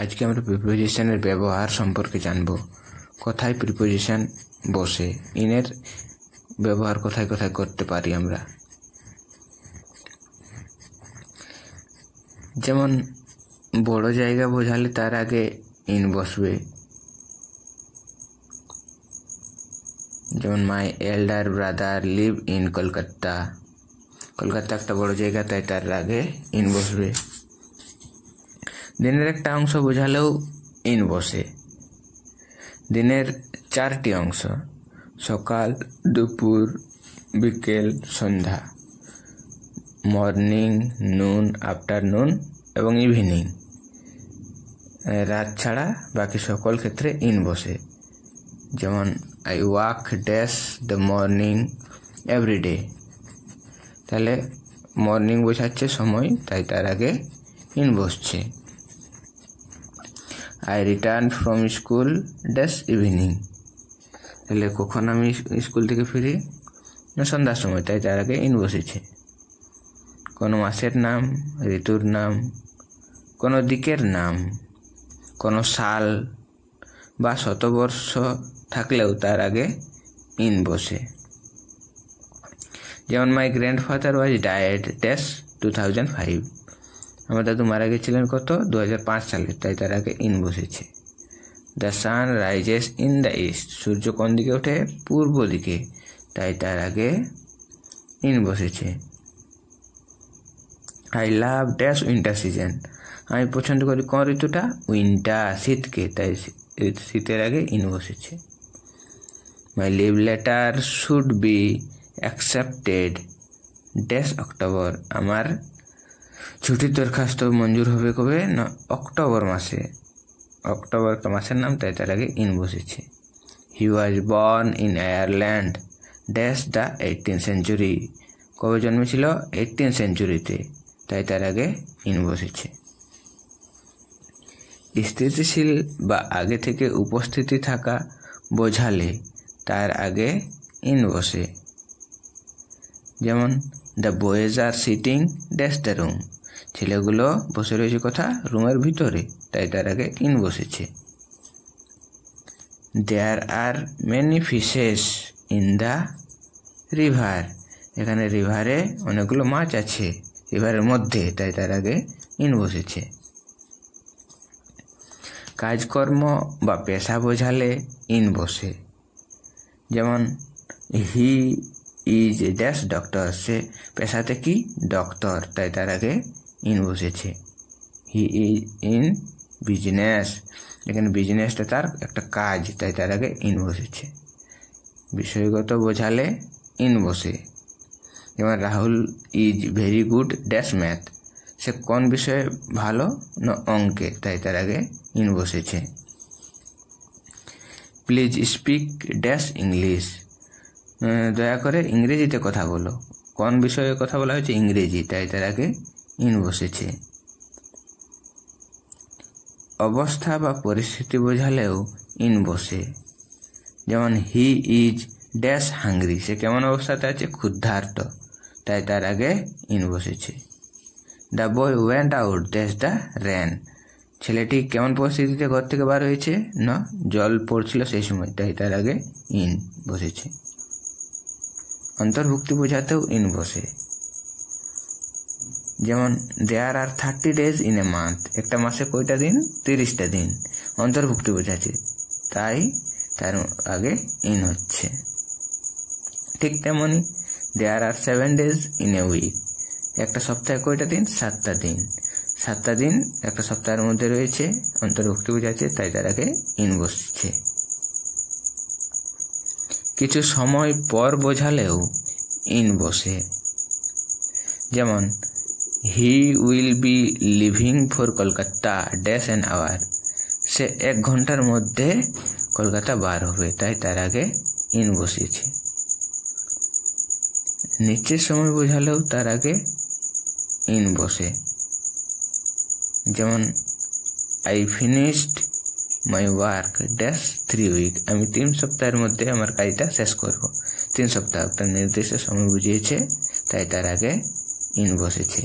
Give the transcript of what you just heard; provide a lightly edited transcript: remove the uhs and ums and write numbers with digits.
আজকে আমরা প্রিপোজিশনের ব্যবহার সম্পর্কে জানব। কোথায় প্রিপোজিশন বসে, ইনের ব্যবহার কোথায় কোথায় করতে পারি আমরা। যেমন বড় জায়গা বোঝালে তার আগে ইন বসবে। যেমন my elder brother live in Kolkata. Kolkata একটা বড় জায়গা, তাই তার আগে ইন বসবে। দিনের একটা অংশ বোঝালেও ইন বসে। দিনের 4টি অংশ, সকাল, দুপুর, বিকেল, সন্ধ্যা, মর্নিং, নুন, আফটারনুন এবং ইভিনিং। রাত ছাড়া বাকি সকল ক্ষেত্রে ইন বসে। যেমন I walk dash the morning everyday. তাহলে মর্নিং বোঝাচ্ছে সময়, তাই তার আগে ইন বসছে। I return from school dash evening. তাহলে কখন আমি স্কুল থেকে ফিরি, না সন্ধ্যার সময়, তাই তার আগে ইন বসেছে। কোনো মাসের নাম, ঋতুর নাম, কোনো দিকের নাম, কোনো সাল বা শতবর্ষ থাকলেও তার আগে ইন বসে। যেমন my grandfather was died dash 2005। আমার দাদু মারা গেছিলেন কত, 2005 সালে, তাই তার আগে ইন বসেছে। The sun rises in the east. সূর্য কোন দিকে ওঠে, পূর্ব দিকে, তাই তার আগে ইন বসেছে। I love dash winter season. আমি পছন্দ করি কোন ঋতুটা, উইন্টার, শীতকে, তাই শীতের আগে ইন বসেছে। My leave letter should be accepted dash October. আমার ছুটির দরখাস্ত মঞ্জুর হবে কবে, না অক্টোবর মাসে। অক্টোবর একটা মাসের নাম, তাই তার আগে ইন বসেছে। He was born in Ireland dash the 18th century। কবে জন্মেছিল, 18th centuryতে, তাই তার আগে ইন বসেছে। স্থিতিশীল বা আগে থেকে উপস্থিতি থাকা বোঝালে তার আগে ইন বসে। যেমন the boys are sitting dash the room. ছেলেগুলো বসে রয়েছে কথা, রুমের ভিতরে, তাই তার আগে ইন বসেছে। There are many fishes in the river. এখানে রিভারে অনেকগুলো মাছ আছে, রিভারের মধ্যে, তাই তার আগে ইন বসেছে। কাজকর্ম বা পেশা বোঝালে ইন বসে। যেমন হি ইজ ড্যাশ ডক্টর। সে পেশাতে কি, ডক্টর, তাই তার আগে ইন বসেছে। He is in business. এখানে বিজনেসটা তার একটা কাজ, তাই তার আগে ইন বসেছে। বিষয়গত বোঝালে ইন বসে। যেমন Rahul is very good dash math. সে কোন বিষয়ে ভালো, না অঙ্কে, তাই তার আগে ইন বসেছে। Please speak dash English. দয়া করে ইংরেজিতে কথা বলো। কোন বিষয়ে কথা বলা হয়েছে, ইংরেজি, তাই তার আগে ইন বসেছে। অবস্থা বা পরিস্থিতি বোঝালেও ইন বসে। যেমন হি ইজ ড্যাশ হাংরি। সে কেমন অবস্থাতে আছে, ক্ষুধার্ত, তাই তার আগে ইন বসেছে। The boy went out dash the rain. ছেলেটি কেমন পরিস্থিতিতে ঘর থেকে বার হয়েছে, না জল পড়ছিল সেই সময়, তাই তার আগে ইন বসেছে। অন্তর্ভুক্তি বোঝাতেও ইন বসে। যেমন দেয়ার আর 30 days ইন এ মান্থ। একটা মাসে কয়টা দিন, 30টা দিন, অন্তর্ভুক্তি বোঝাচ্ছে, তাই তার আগে ইন হচ্ছে। ঠিক তেমনি দেয়ার আর 7 days ইন এ উইক। একটা সপ্তাহে কয়টা দিন, 7টা দিন। 7টা দিন একটা সপ্তাহের মধ্যে রয়েছে, অন্তর্ভুক্তি বোঝাচ্ছে, তাই তার আগে ইন বসছে। কিছু সময় পর বোঝালেও ইন বসে। যেমন he will be living for Kolkata dash an hour. সে 1 ঘন্টার মধ্যে কলকাতা বার হবে, তাই তার আগে ইন বসেছে। নিচের সময় বোঝালেও তার আগে ইন বসে। যেমন I finished my work dash 3 weeks। আমি 3 সপ্তাহের মধ্যে আমার কাজটা শেষ করব। 3 সপ্তাহ একটা নির্দিষ্ট সময় বুঝিয়েছে, তাই তার আগে ইন বসেছে।